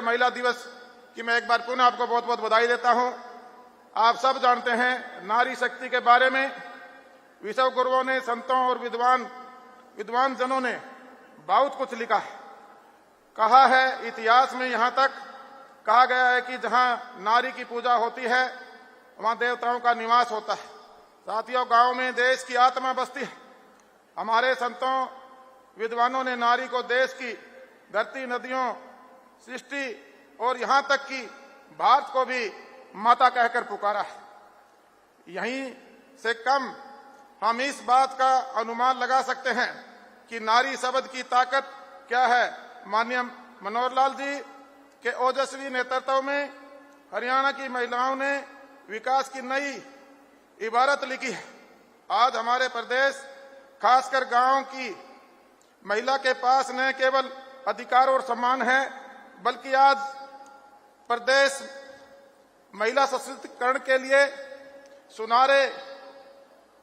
महिला दिवस की मैं एक बार पुनः आपको बहुत बहुत बधाई देता हूं। आप सब जानते हैं नारी शक्ति के बारे में विश्व गुरुओं ने, संतों और विद्वान जनों ने बहुत कुछ लिखा है, कहा है। इतिहास में यहां तक कहा गया है कि जहां नारी की पूजा होती है वहां देवताओं का निवास होता है। साथियों, गांव में देश की आत्मा बसती है। हमारे संतों विद्वानों ने नारी को देश की धरती, नदियों, सृष्टि और यहां तक कि भारत को भी माता कहकर पुकारा है। यहीं से कम हम इस बात का अनुमान लगा सकते हैं कि नारी शब्द की ताकत क्या है। माननीय मनोहर लाल जी के ओजस्वी नेतृत्व में हरियाणा की महिलाओं ने विकास की नई इबारत लिखी है। आज हमारे प्रदेश, खासकर गांव की महिला के पास न केवल अधिकार और सम्मान है, बल्कि आज प्रदेश महिला सशक्तिकरण के लिए सुनहरे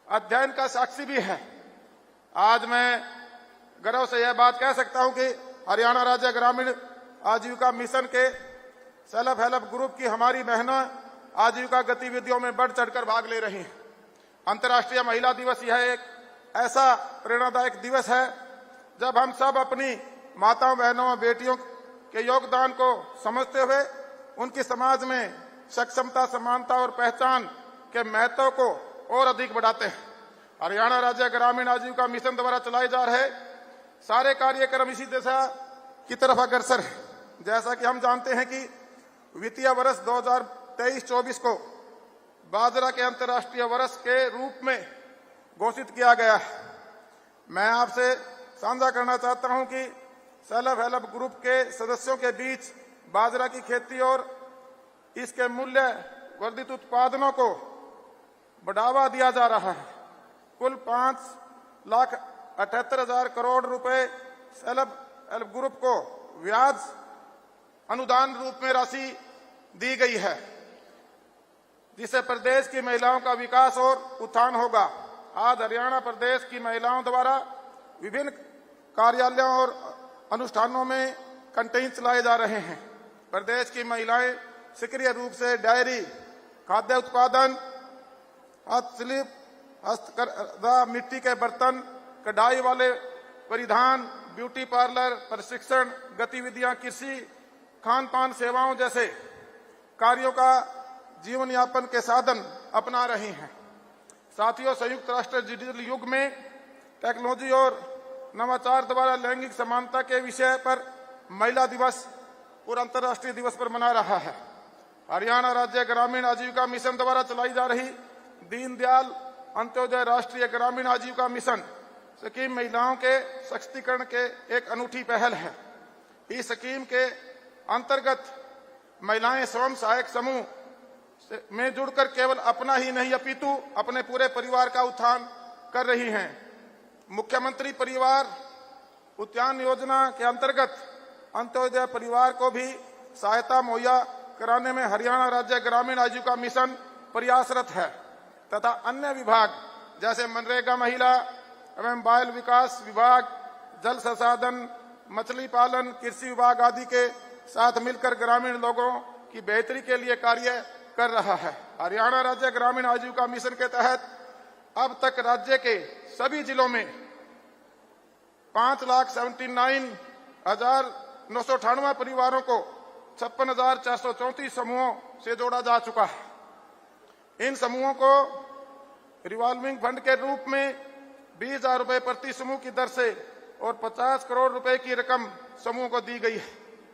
अध्ययन का साक्षी भी है। आज मैं गर्व से यह बात कह सकता हूं कि हरियाणा राज्य ग्रामीण आजीविका मिशन के सेल्फ हेल्प ग्रुप की हमारी बहनें आजीविका गतिविधियों में बढ़ चढ़कर भाग ले रही हैं। अंतर्राष्ट्रीय महिला दिवस यह एक ऐसा प्रेरणादायक दिवस है जब हम सब अपनी माताओं, बहनों और बेटियों के योगदान को समझते हुए उनकी समाज में सक्षमता, समानता और पहचान के महत्व को और अधिक बढ़ाते हैं। हरियाणा राज्य ग्रामीण आजीविका मिशन द्वारा चलाए जा रहे सारे कार्यक्रम इसी दिशा की तरफ अग्रसर है। जैसा कि हम जानते हैं कि वित्तीय वर्ष 2023-24 को बाजरा के अंतर्राष्ट्रीय वर्ष के रूप में घोषित किया गया है। मैं आपसे साझा करना चाहता हूं कि सेल्फ हेल्प ग्रुप के सदस्यों के बीच बाजरा की खेती और इसके मूल्य वर्धित उत्पादनों को बढ़ावा दिया जा रहा है। कुल 5,78,000 करोड़ रुपए सेल्फ हेल्प ग्रुप को ब्याज अनुदान रूप में राशि दी गई है, जिससे प्रदेश की महिलाओं का विकास और उत्थान होगा। आज हरियाणा प्रदेश की महिलाओं द्वारा विभिन्न कार्यालयों और अनुष्ठानों में कैंटीन चलाए जा रहे हैं। प्रदेश की महिलाएं सक्रिय रूप से डेयरी, खाद्य उत्पादन, हस्तशिल्प, हस्तकरघा, मिट्टी के बर्तन, कढ़ाई वाले परिधान, ब्यूटी पार्लर, प्रशिक्षण गतिविधियां, कृषि, खान पान सेवाओं जैसे कार्यों का जीवन यापन के साधन अपना रही हैं। साथियों, संयुक्त राष्ट्र डिजिटल युग में टेक्नोलॉजी और नवाचार द्वारा लैंगिक समानता के विषय पर महिला दिवस और अंतर्राष्ट्रीय दिवस पर मना रहा है। हरियाणा राज्य ग्रामीण आजीविका मिशन द्वारा चलाई जा रही दीनदयाल अंत्योदय राष्ट्रीय ग्रामीण आजीविका मिशन स्कीम महिलाओं के सशक्तिकरण के एक अनूठी पहल है। इस स्कीम के अंतर्गत महिलाएं स्वयं सहायक समूह में जुड़कर केवल अपना ही नहीं अपितु अपने पूरे परिवार का उत्थान कर रही हैं। मुख्यमंत्री परिवार उत्थान योजना के अंतर्गत अंत्योदय परिवार को भी सहायता मुहैया कराने में हरियाणा राज्य ग्रामीण आजीविका मिशन प्रयासरत है तथा अन्य विभाग जैसे मनरेगा, महिला एवं बाल विकास विभाग, जल संसाधन, मछली पालन, कृषि विभाग आदि के साथ मिलकर ग्रामीण लोगों की बेहतरी के लिए कार्य कर रहा है। हरियाणा राज्य ग्रामीण आजीविका मिशन के तहत अब तक राज्य के सभी जिलों में 5,79,998 परिवारों को 56,434 समूहों से जोड़ा जा चुका है। इन समूहों को रिवॉल्विंग फंड के रूप में 20,000 रुपए प्रति समूह की दर से और 50 करोड़ रुपए की रकम समूह को दी गई है।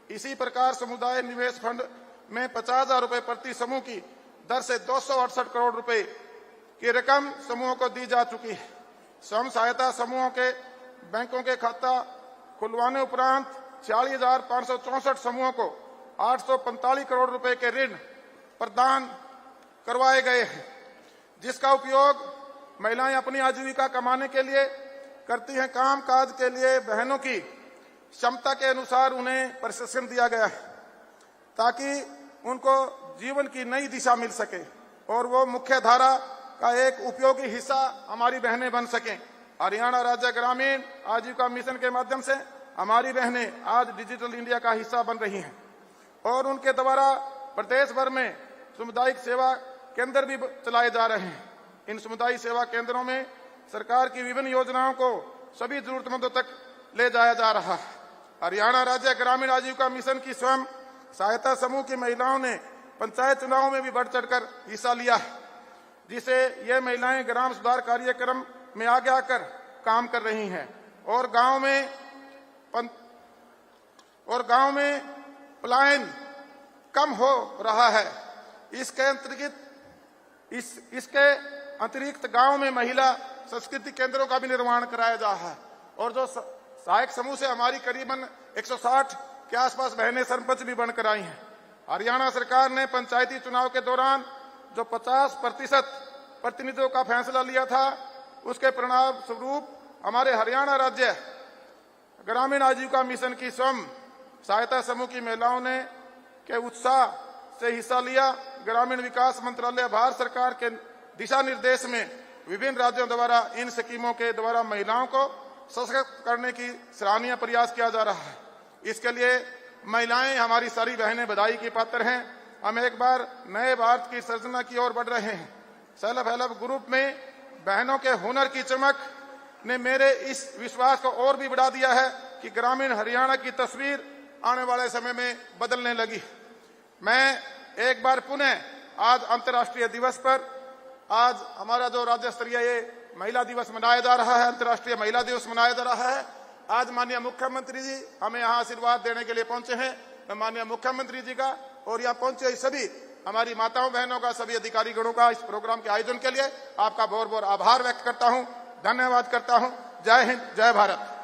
इसी प्रकार समुदाय निवेश फंड में 50,000 रुपए प्रति समूह की दर से 268 करोड़ रुपए की रकम समूहों को दी जा चुकी है। स्वयं सहायता समूहों के बैंकों के खाता खुलवाने उपरांत 46,564 समूहों को 845 करोड़ रुपए के ऋण प्रदान करवाए गए हैं, जिसका उपयोग महिलाएं अपनी आजीविका कमाने के लिए करती हैं। काम काज के लिए बहनों की क्षमता के अनुसार उन्हें प्रशिक्षण दिया गया है ताकि उनको जीवन की नई दिशा मिल सके और वो मुख्य धारा का एक उपयोगी हिस्सा हमारी बहनें बन सकें। हरियाणा राज्य ग्रामीण आजीविका मिशन के माध्यम से हमारी बहनें आज डिजिटल इंडिया का हिस्सा बन रही हैं। और उनके द्वारा प्रदेश भर में सामुदायिक सेवा केंद्र भी चलाए जा रहे हैं। इन सामुदायिक सेवा केंद्रों में सरकार की विभिन्न योजनाओं को सभी जरूरतमंदों तक ले जाया जा रहा है। हरियाणा राज्य ग्रामीण आजीविका मिशन की स्वयं सहायता समूह की महिलाओं ने पंचायत चुनाव में भी बढ़ चढ़कर हिस्सा लिया, जिसे ये महिलाएं ग्राम सुधार कार्यक्रम में आगे आकर काम कर रही हैं और गांव में पलायन कम हो रहा है। इसके अतिरिक्त गांव में महिला संस्कृति केंद्रों का भी निर्माण कराया जा रहा है और जो सहायक समूह से हमारी करीबन 160 के आसपास बहनें सरपंच भी बनकर आई हैं। हरियाणा सरकार ने पंचायती चुनाव के दौरान जो 50% प्रतिनिधियों का फैसला लिया था, उसके परिणाम स्वरूप हमारे हरियाणा राज्य ग्रामीण आजीविका मिशन की स्वयं सहायता समूह की महिलाओं ने के उत्साह से हिस्सा लिया। ग्रामीण विकास मंत्रालय भारत सरकार के दिशा निर्देश में विभिन्न राज्यों द्वारा इन स्कीमों के द्वारा महिलाओं को सशक्त करने की सराहनीय प्रयास किया जा रहा है। इसके लिए महिलाएं, हमारी सारी बहनें बधाई की पात्र हैं। हम एक बार नए भारत की सृजना की ओर बढ़ रहे हैं। सेल्फ हेल्प ग्रुप में बहनों के हुनर की चमक ने मेरे इस विश्वास को और भी बढ़ा दिया है कि ग्रामीण हरियाणा की तस्वीर आने वाले समय में बदलने लगी। मैं एक बार पुनः आज अंतर्राष्ट्रीय दिवस पर, आज हमारा जो राज्य स्तरीय ये महिला दिवस मनाया जा रहा है, अंतर्राष्ट्रीय महिला दिवस मनाया जा रहा है। आज माननीय मुख्यमंत्री जी हमें यहाँ आशीर्वाद देने के लिए पहुंचे हैं। मैं माननीय मुख्यमंत्री जी का और यहाँ पहुंचे सभी हमारी माताओं बहनों का, सभी अधिकारी गणों का इस प्रोग्राम के आयोजन के लिए आपका बहुत बहुत आभार व्यक्त करता हूँ, धन्यवाद करता हूँ। जय हिंद, जय भारत।